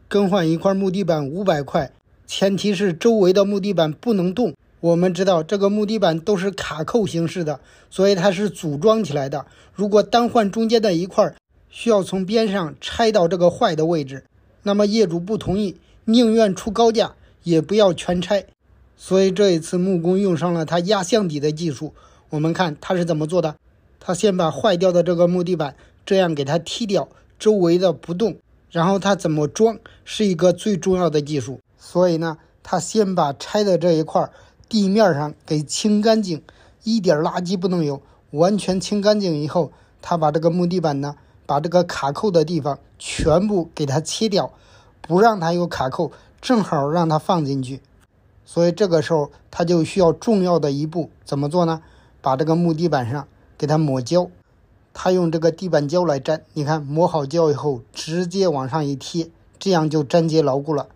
更换一块木地板500块，前提是周围的木地板不能动。我们知道这个木地板都是卡扣形式的，所以它是组装起来的。如果单换中间的一块，需要从边上拆到这个坏的位置，那么业主不同意，宁愿出高价也不要全拆。所以这一次木工用上了他压箱底的技术。我们看他是怎么做的，他先把坏掉的这个木地板这样给它踢掉，周围的不动，然后他怎么装是一个最重要的技术。所以呢，他先把拆的这一块地面上给清干净，一点垃圾不能有，完全清干净以后，他把这个木地板呢，把这个卡扣的地方全部给它切掉，不让它有卡扣，正好让它放进去。所以这个时候他就需要重要的一步，怎么做呢？把这个木地板上给它抹胶，他用这个地板胶来粘，你看抹好胶以后直接往上一贴，这样就粘结牢固了。